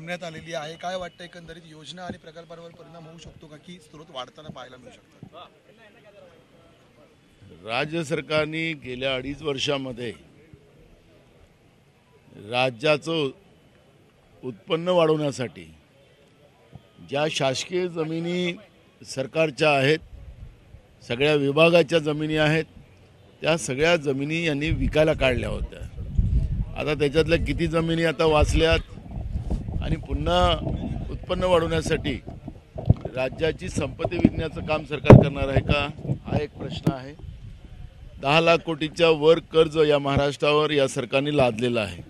नेमण्यात आलेली आहे। काय वाटतं एकंदरीत योजना आणि प्रकल्पांवर परिणाम होऊ शकतो का की स्रोत वाढताना पाहायला मिळू शकतात? राज्य सरकारने गेल्या 2.5 वर्षामध्ये राज्याचं उत्पन्न वाढवण्यासाठी ज्या शासकीय जमिनी सरकारच्या आहेत, सगळ्या विभागाच्या जमिनी आहेत, त्या सगळ्या जमिनी यांनी विकायला काढल्या होत्या। आता त्याच्यातल्या किती जमिनी आता वाचल्यात आणि पुन्हा उत्पन्न वाढवण्यासाठी राज्याची संपत्ती विकण्याचं काम सरकार करणार आहे का, हा एक प्रश्न आहे। 10 लाख कोटीच्या वर कर्ज या महाराष्ट्रावर या सरकारने लादलेलं आहे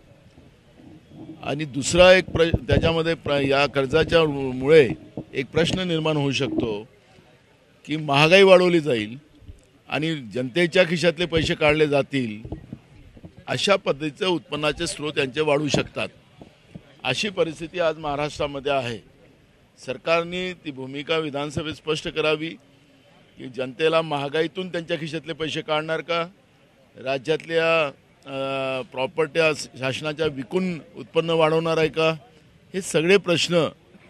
आणि दुसरा एक त्याच्यामध्ये या कर्जाच्या मुळे एक प्रश्न निर्माण होऊ शकतो की महागाई वाढवली जाईल आणि जनतेच्या खिशातले पैसे काढले जातील, अशा पद्धतीचे उत्पन्नाचे स्रोत यांचे वाढू शकतात। अशी परिस्थिती आज महाराष्ट्रामध्ये आहे। सरकारने ती भूमिका विधानसभेत स्पष्ट करावी की जनतेला महागाईतून त्यांच्या खिशातले पैसे काढणार का, राज्यातल्या प्रॉपर्ट्या शासनाच्या विकून उत्पन्न वाढवणार आहे का, हे सगळे प्रश्न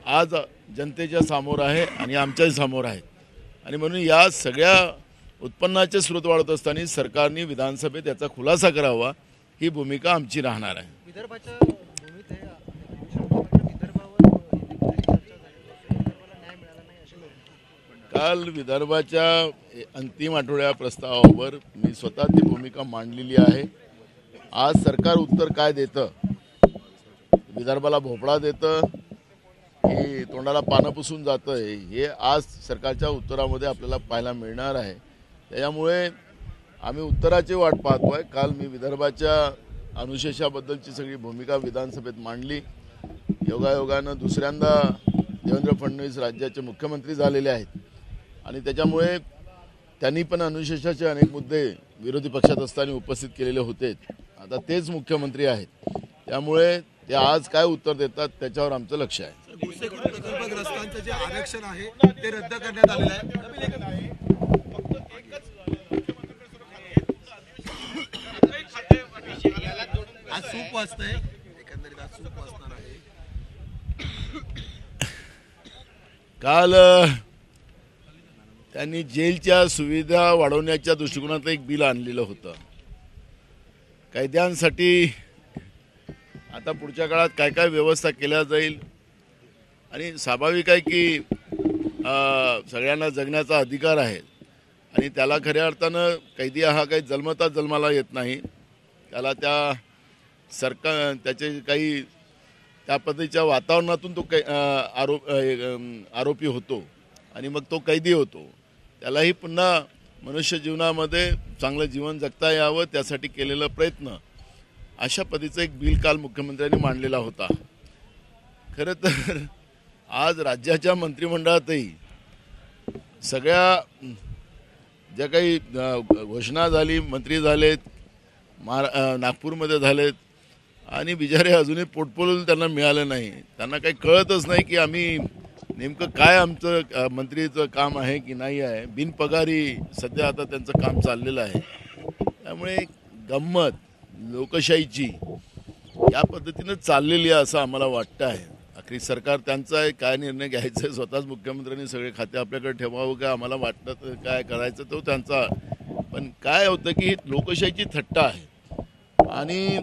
आज जनतेच्या समोर आहे आणि आमच्याही समोर आहेत। आणि म्हणून या सगळ्या उत्पन्नाचे स्रोत वाढत असताना सरकारने विधानसभेत याचा खुलासा करावा, ही भूमिका आमची राहणार आहे। विदर्भाच्या भूमीत हे विदर्भावर न्याय मिळाला नाही असे लोक काल विदर्भाच्या अंतिम आठवड्या प्रस्तावावर मी स्वतः ती भूमिका मांडलेली आहे। आज सरकार उत्तर काय देतं, विदर्भाला भोपळा देतं की तोंडाला पानं पुसून जातं, हे आज सरकारच्या उत्तरामध्ये आपल्याला पाहायला मिळणार आहे। त्यामुळे आम्ही उत्तराची वाट पाहतोय। काल मी विदर्भाच्या अनुशेषाबद्दलची सगळी भूमिका विधानसभेत मांडली। योगायोगानं दुसऱ्यांदा देवेंद्र फडणवीस राज्याचे मुख्यमंत्री झालेले आहेत आणि त्याच्यामुळे त्यांनी पण अनुशेषाचे अनेक मुद्दे विरोधी पक्षात असताना उपस्थित केलेले होते। आता तेच मुख्यमंत्री आहेत, त्यामुळे ते आज काय उत्तर देतात त्याच्यावर आमचं लक्ष आहे। प्रकल्पग्रस्तांचं जे आरक्षण आहे ते रद्द करण्यात आलेलं आहे। आज सूप वाजतंय, एकंदरीत आज सूप वाजणार आहे। काल त्यांनी जेलच्या सुविधा वाढवण्याच्या दृष्टिकोनातलं एक बिल आणलेलं होतं। कैद्यांसाठी आता पुढच्या काळात काय काय व्यवस्था केल्या जाईल आणि स्वाभाविक आहे की सगळ्यांना जगण्याचा अधिकार आहे आणि त्याला खऱ्या अर्थानं कैदी हा काही जन्मता जन्माला येत नाही, त्याला त्या सरकार त्याचे काही त्या पद्धतीच्या वातावरणातून तो आरोपी होतो आणि मग तो कैदी होतो। त्यालाही पुन्हा मनुष्य जीवनामध्ये चांगलं जीवन जगता यावं त्यासाठी केलेला प्रयत्न, अशा पद्धतीचं एक बिल काल मुख्यमंत्र्यांनी मांडलेला होता। खरं तर आज राज्याच्या मंत्रिमंडळातही सगळ्या ज्या काही घोषणा झाली, मंत्री झालेत, नागपूरमध्ये झालेत आणि बिचारे अजूनही पोर्टफोलिओ त्यांना मिळालं नाही। त्यांना काही कळतच नाही की आम्ही नेमकं काय आमचं मंत्रीचं काम आहे की नाही आहे। बिनपगारी सध्या आता त्यांचं काम चाललेलं आहे। त्यामुळे गंमत लोकशाहीची या पद्धतीनं चाललेली आहे असं आम्हाला वाटतं आहे। आखरी सरकार त्यांचा आहे, काय निर्णय घ्यायचा आहे, स्वतःच मुख्यमंत्र्यांनी सगळे खाते आपल्याकडे ठेवावं का आम्हाला वाटतं काय करायचं तो त्यांचा। पण काय होतं की लोकशाहीची थट्टा आहे आणि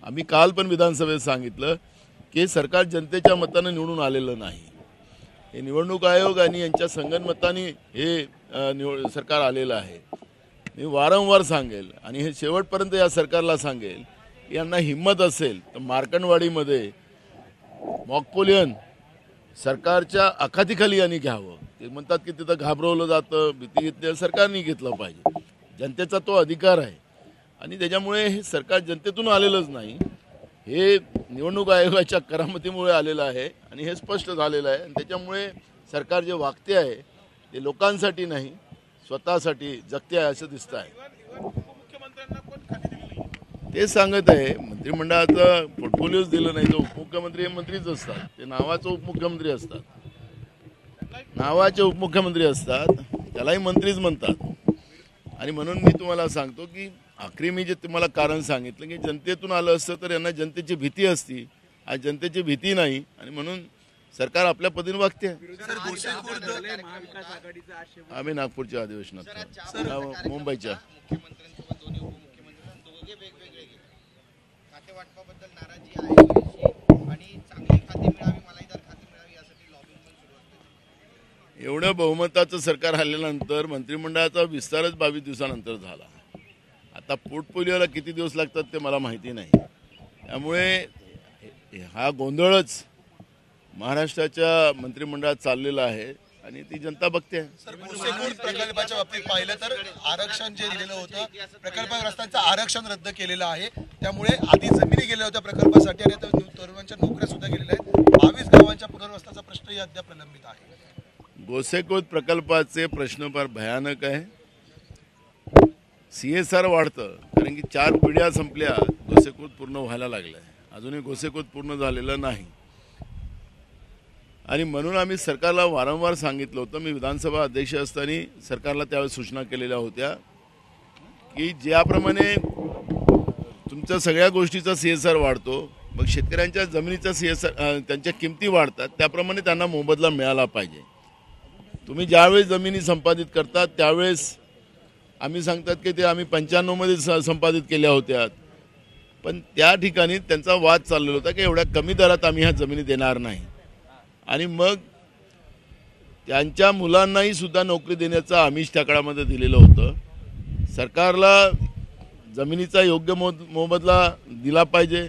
आम्ही काल पण विधानसभेत सांगितलं की सरकार जनतेच्या मतानं निवडून आलेलं नाही, हे निवडणूक आयोग आणि यांच्या संगनमताने हे सरकार आलेलं आहे। मी वारंवार सांगेल आणि हे शेवटपर्यंत या सरकारला सांगेल की यांना हिंमत असेल तर मार्कंडवाडीमध्ये मॉकपोलियन सरकारच्या अखातीखाली यांनी घ्यावं। ते म्हणतात की तिथं घाबरवलं जातं, भीती घेतली, सरकारने घेतलं पाहिजे, जनतेचा तो अधिकार आहे आणि त्याच्यामुळे हे सरकार जनतेतून आलेलंच नाही, हे निवडणूक आयोगाच्या करामतीमुळे आलेलं आहे आणि हे स्पष्ट झालेलं आहे। आणि त्याच्यामुळे सरकार जे वागते आहे ते लोकांसाठी नाही स्वतःसाठी जगते आहे असं दिसतं आहे। ते सांगत आहे मंत्रिमंडळाचं पोर्टफोलिओच दिलं नाही, तो उपमुख्यमंत्री हे मंत्रीच असतात, ते नावाचे उपमुख्यमंत्री असतात, नावाचे उपमुख्यमंत्री असतात, त्यालाही मंत्रीच म्हणतात। आणि म्हणून मी तुम्हाला सांगतो की आखरी मी जे तुम्हाला कारण सांगितलं की जनतेतून आलं असतं तर यांना जनतेची भीती असती आज जनतेची भीती नाही आणि म्हणून सरकार आपल्या पद्धतीने वागते. सर गोसेखुर्द महाविकास आघाडीचा आज शेवट आम्ही नागपूरच्या अधिवेशनात मुंबईच्या मुख्यमंत्र्यांसोबत दोन्ही उपमुख्यमंत्री दोघे वेगवेगळे गेले. खाते वाटपाबद्दल नाराजी आहे थोडीशी आणि चांगली खाती मिळावी, मलाईदार खाती मिळावी यासाठी लॉबिंग पण सुरू असते. एवढं बहुमताचं सरकार हल्ल्यानंतर मंत्रिमंडळाचा विस्तारच 22 दिवसानंतर झाला. आता पोर्टफोलिओला किती दिवस लागतात ते मला माहिती नाही. त्यामुळे हा गोंधळच महाराष्ट्राच्या मंत्रिमंडळात चाललेला आहे आणि ती जनता बघते. सर गोसेखुर्द प्रकल्पाच्या बाबतीत पाहिलं तर आरक्षण जे दिलेलं होतं प्रकल्पग्रस्तांचं आरक्षण रद्द केलेलं आहे. त्यामुळे आधी जमिनी गेल्या होत्या प्रकल्पासाठी आणि आता तरुणांच्या नोकऱ्या सुद्धा गेलेल्या आहेत. 22 गावांच्या पुनर्वसनाचा प्रश्नही अद्याप प्रलंबित आहे. गोसेखुर्द प्रकल्पाचे प्रश्न फार भयानक आहे. CSR वाढतं कारण की 4 पिढ्या संपल्या, गोसेखुर्द पूर्ण व्हायला लागलाय. अजूनही गोसेखुर्द पूर्ण झालेलं नाही आणि म्हणून आम्ही सरकारला वारंवार सांगितलं होतं. मी विधानसभा अध्यक्ष असताना सरकारला त्यावेळेस सूचना केलेल्या होत्या की ज्याप्रमाणे तुमच्या सगळ्या गोष्टीचा CSR वाढतो, मग शेतकऱ्यांच्या जमिनीचा CSR त्यांच्या किमती वाढतात, त्याप्रमाणे त्यांना मोबदला मिळाला पाहिजे. तुम्ही ज्यावेळेस जमिनी संपादित करतात त्यावेळेस आम्ही सांगतात की ते आम्ही 95 मध्ये संपादित केल्या होत्या, पण त्या ठिकाणी त्यांचा वाद चाललेला होता की एवढ्या कमी दरात आम्ही ह्या जमिनी देणार नाही आणि मग त्यांच्या मुलांनाही सुद्धा नोकरी देण्याचं आमिष त्या काळामध्ये दिलेलं होतं. सरकारला जमिनीचा योग्य मोबदला दिला पाहिजे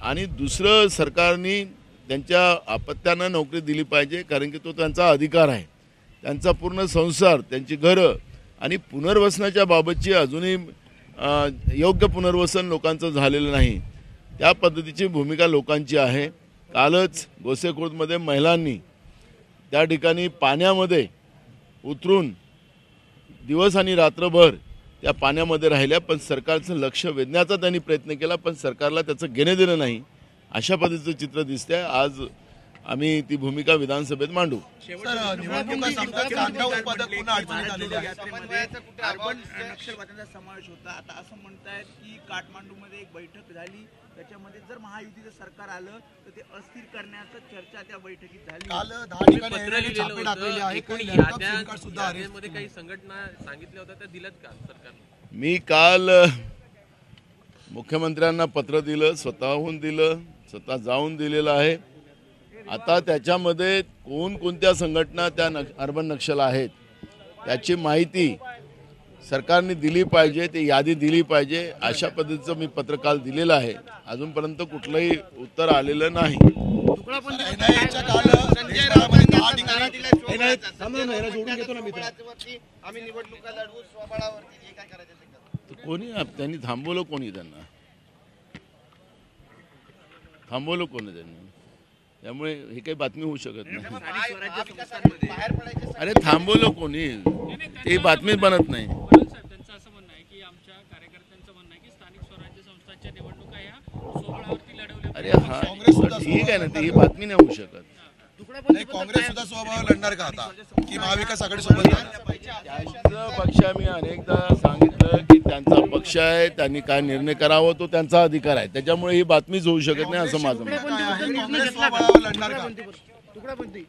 आणि दुसरं सरकारने त्यांच्या अपत्यांना नोकरी दिली पाहिजे कारण की तो त्यांचा अधिकार आहे. त्यांचा पूर्ण संसार, त्यांची घरं आणि पुनर्वसनाच्या बाबतची अजूनही योग्य पुनर्वसन लोकांचं झालेलं नाही. त्या पद्धतीची भूमिका लोकांची आहे. कालच गोसेखुर्दमध्ये महिलांनी त्या ठिकाणी पाण्यामध्ये उतरून दिवस आणि रात्रभर त्या पाण्यामध्ये राहिल्या, पण सरकारचं लक्ष वेधण्याचा त्यांनी प्रयत्न केला, पण सरकारला त्याचं घेणे देणं नाही. अशा पद्धतीचं चित्र दिसतंय. आज आम्ही ती भूमिका विधानसभेत मांडू. सर निवडणुका संपतात, कांदा उत्पादक पुन्हा अडचणीत आलेले आहेत. अर्बन नक्षलवाद्यांचा समावेश होता. आता असं म्हणतायत की काठमांडूमध्ये एक बैठक झाली, त्याच्यामध्ये जर महायुतीचं सरकार आलं तर ते अस्थिर करण्याचं चर्चा त्या बैठकीत झाली. काल 10 ठिकाणी NIA छापे टाकलेले आहे. काही लॅपटॉप सिम कार्ड सुद्धा अरेस्ट मध्ये काही संघटना सांगितल्या होत्या त्या दिल्यात का सरकारने? मी काल मुख्यमंत्र्यांना पत्र दिलं, स्वतःहून दिलं, स्वतः जाऊन दिलेलं आहे. आता त्याच्यामध्ये कोणकोणत्या संघटना त्या अर्बन नक्षल आहेत त्याची माहिती सरकारने दिली पाहिजे, ती यादी दिली पाहिजे. अशा पद्धतीचं मी पत्र काल दिलेलं आहे. अजूनपर्यंत कुठलंही उत्तर आलेलं नाही. NIAच्या काल देशभरामध्ये 10 ठिकाणी आम्ही निवडणुका लढवू स्वबळावरती, हे काय करायचं ते करा. तर कोणी त्यांनी थांबवलं, कोणी त्यांना थांबवलं, कोणी त्यांनी? त्यामुळे हे काही बातमी होऊ शकत नाही. बाहेर पडायचे अरे थांबवलं कोणी? ते बातमी बनत नाही. त्यांचं असं म्हणणं आहे की आमच्या कार्यकर्त्यांचं म्हणणं आहे की स्थानिक स्वराज्य संस्थांच्या निवडणुका ह्या सोहळ्यावरती लढवल्या अरे हा ठीक आहे ना, ते ही बातमी नाही होऊ शकत. नाही, काँग्रेस सुद्धा स्वभाव लढणार का आता की महाविकास आघाडी सोबत जाणार? त्यांचा पक्ष मी अनेकदा सांगितलं की त्यांचा पक्ष आहे, त्यांनी काय निर्णय करावा तो त्यांचा अधिकार आहे. त्याच्यामुळे ही बातमीच होऊ शकत नाही असं माझं म्हणणं आहे. काँग्रेस स्वबळावर लढणार का? तुकडापंथी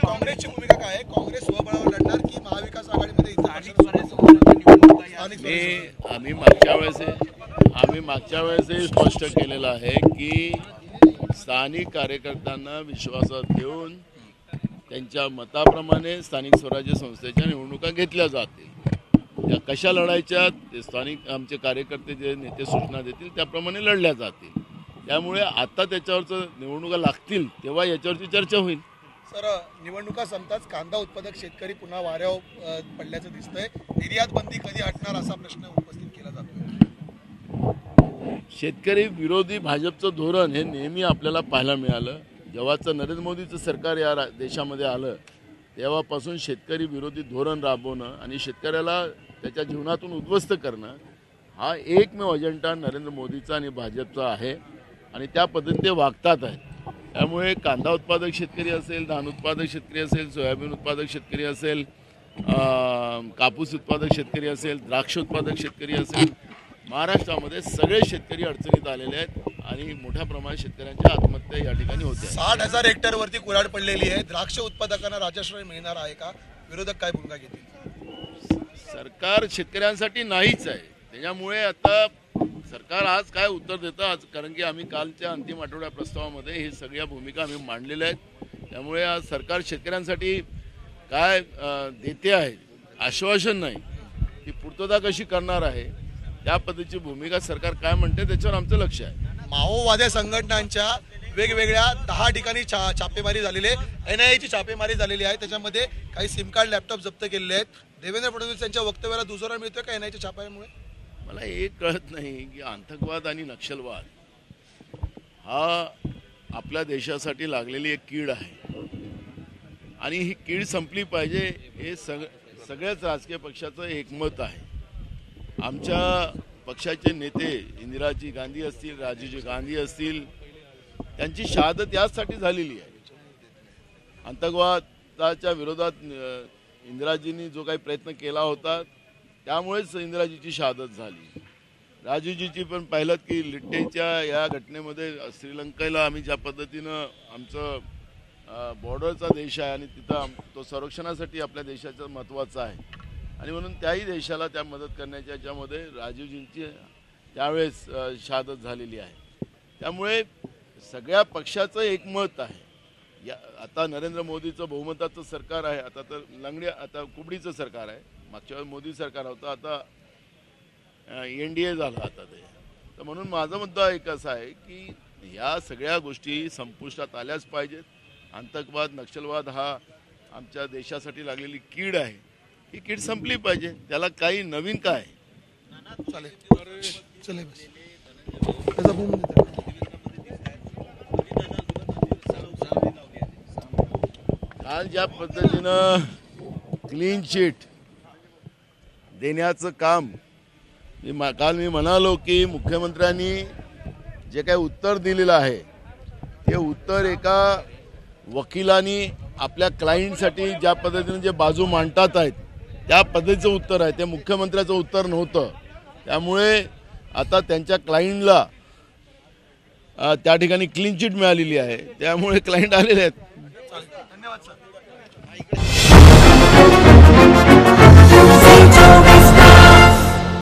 काँग्रेसची भूमिका काय आहे? काँग्रेस स्वबळावर लढणार की महाविकास आघाडीमध्ये आम्ही मागच्या वेळेसही स्पष्ट केलेलं आहे की स्थानिक कार्यकर्त्यांना विश्वासात घेऊन त्यांच्या मताप्रमाणे स्थानिक स्वराज्य संस्थेच्या निवडणुका घेतल्या जातील. त्या कशा लढायच्या ते स्थानिक आमचे कार्यकर्ते जे नेते सूचना देतील त्याप्रमाणे लढल्या जातील. त्यामुळे आता त्याच्यावरचं निवडणुका लागतील तेव्हा याच्यावरची चर्चा होईल. सर निवडणुका संपताच कांदा उत्पादक शेतकरी पुन्हा वाऱ्यावर पडल्याचं दिसतंय. निर्यात बंदी कधी हटणार असा प्रश्न उपस्थित केला जातोय. शेतकरी विरोधी भाजपचं धोरण हे नेहमी आपल्याला पाहायला मिळालं. जेव्हाचं नरेंद्र मोदीचं सरकार या देशामध्ये आलं तेव्हापासून शेतकरी विरोधी धोरण राबवणं आणि शेतकऱ्याला त्याच्या जीवनातून उद्ध्वस्त करणं हा एकमेव अजेंडा नरेंद्र मोदीचा आणि भाजपचा आहे आणि त्या पद्धतीने ते वागतात आहेत. त्यामुळे कांदा उत्पादक शेतकरी असेल, धान उत्पादक शेतकरी असेल, सोयाबीन उत्पादक शेतकरी असेल, कापूस उत्पादक शेतकरी असेल, द्राक्ष उत्पादक शेतकरी असेल, महाराष्ट्रामध्ये सगळे शेतकरी अडचणीत आलेले आहेत आणि मोठ्या प्रमाणात शेतकऱ्यांच्या आत्महत्या या ठिकाणी होत्या. 60,000 हेक्टरवरती कुऱ्हाड पडलेली आहे. द्राक्ष उत्पादकांना राजश्रय मिळणार आहे का? विरोधक काय भूमिका घेतील? सरकार शेतकऱ्यांसाठी नाहीच आहे. त्याच्यामुळे आता सरकार आज काय उत्तर देतं आज, कारण की आम्ही कालच्या अंतिम आठवड्या प्रस्तावामध्ये हे सगळ्या भूमिका आम्ही मांडलेल्या आहेत. त्यामुळे आज सरकार शेतकऱ्यांसाठी काय देते आहे आश्वासन नाही, ती पूर्तता कशी करणार आहे त्या पद्धतीची भूमिका सरकार काय म्हणते त्याच्यावर आमचं लक्ष आहे. माओवादी संघटनांच्या वेगवेगळ्या 10 ठिकाणी छापेमारी झालेली आहे. NIA ची छापेमारी झालेली आहे. त्याच्यामध्ये काही सिम कार्ड लॅपटॉप जप्त केलेले आहेत. देवेंद्र फडणवीस यांच्या वक्तव्याला दुजोरा मिळतोय का NIA च्या छाप्यामुळे? मला एक कळत नाही की आतंकवाद आणि नक्षलवाद हा आपल्या देशासाठी लागलेली एक कीड आहे आणि ही कीड संपली पाहिजे हे सगळ्याच राजकीय पक्षाचं एकमत आहे. आमच्या पक्षाचे नेते इंदिराजी गांधी असतील, राजीवजी गांधी असतील, त्यांची शहादत याचसाठी झालेली आहे. आतंकवादाच्या विरोधात इंदिराजींनी जो काही प्रयत्न केला होता त्यामुळेच इंदिराजीची शहादत झाली. राजीवजीची पण पाहिलं की लिट्टेच्या या घटनेमध्ये श्रीलंकेला आम्ही ज्या पद्धतीनं आमचं बॉर्डरचा देश आहे आणि तिथं तो संरक्षणासाठी आपल्या देशाचं महत्त्वाचं आहे आणि म्हणून त्याही देशाला त्या मदत करण्याच्या याच्यामध्ये राजीवजींची त्यावेळेस शहादत झालेली आहे. त्यामुळे सगळ्या पक्षाचं एकमत आहे. आता नरेंद्र मोदीचं बहुमताचं सरकार आहे. आता तर आता कुबडीचं सरकार आहे. मागच्या वेळेस मोदी सरकार होतं, आता NDA झालं आता ते. तर म्हणून माझा मुद्दा एक असा आहे की या सगळ्या गोष्टी संपुष्टात आल्याच पाहिजेत. आतंकवाद नक्षलवाद हा आमच्या देशासाठी लागलेली कीड आहे. ही कीड संपली पाहिजे. त्याला काही नवीन काय काल ज्या पद्धतीनं क्लीन चिट देण्याचं काम काल मी म्हणालो की मुख्यमंत्र्यांनी जे काही उत्तर दिलेलं आहे ते उत्तर एका वकिलांनी आपल्या क्लायंटसाठी ज्या पद्धतीने जे बाजू मांडतात आहेत त्या पद्धतीचं उत्तर आहे. ते मुख्यमंत्र्याचं उत्तर नव्हतं. त्यामुळे आता त्यांच्या क्लायंटला त्या ठिकाणी क्लीन चिट मिळालेली आहे. त्यामुळे क्लायंट आलेले आहेत. धन्यवाद सर.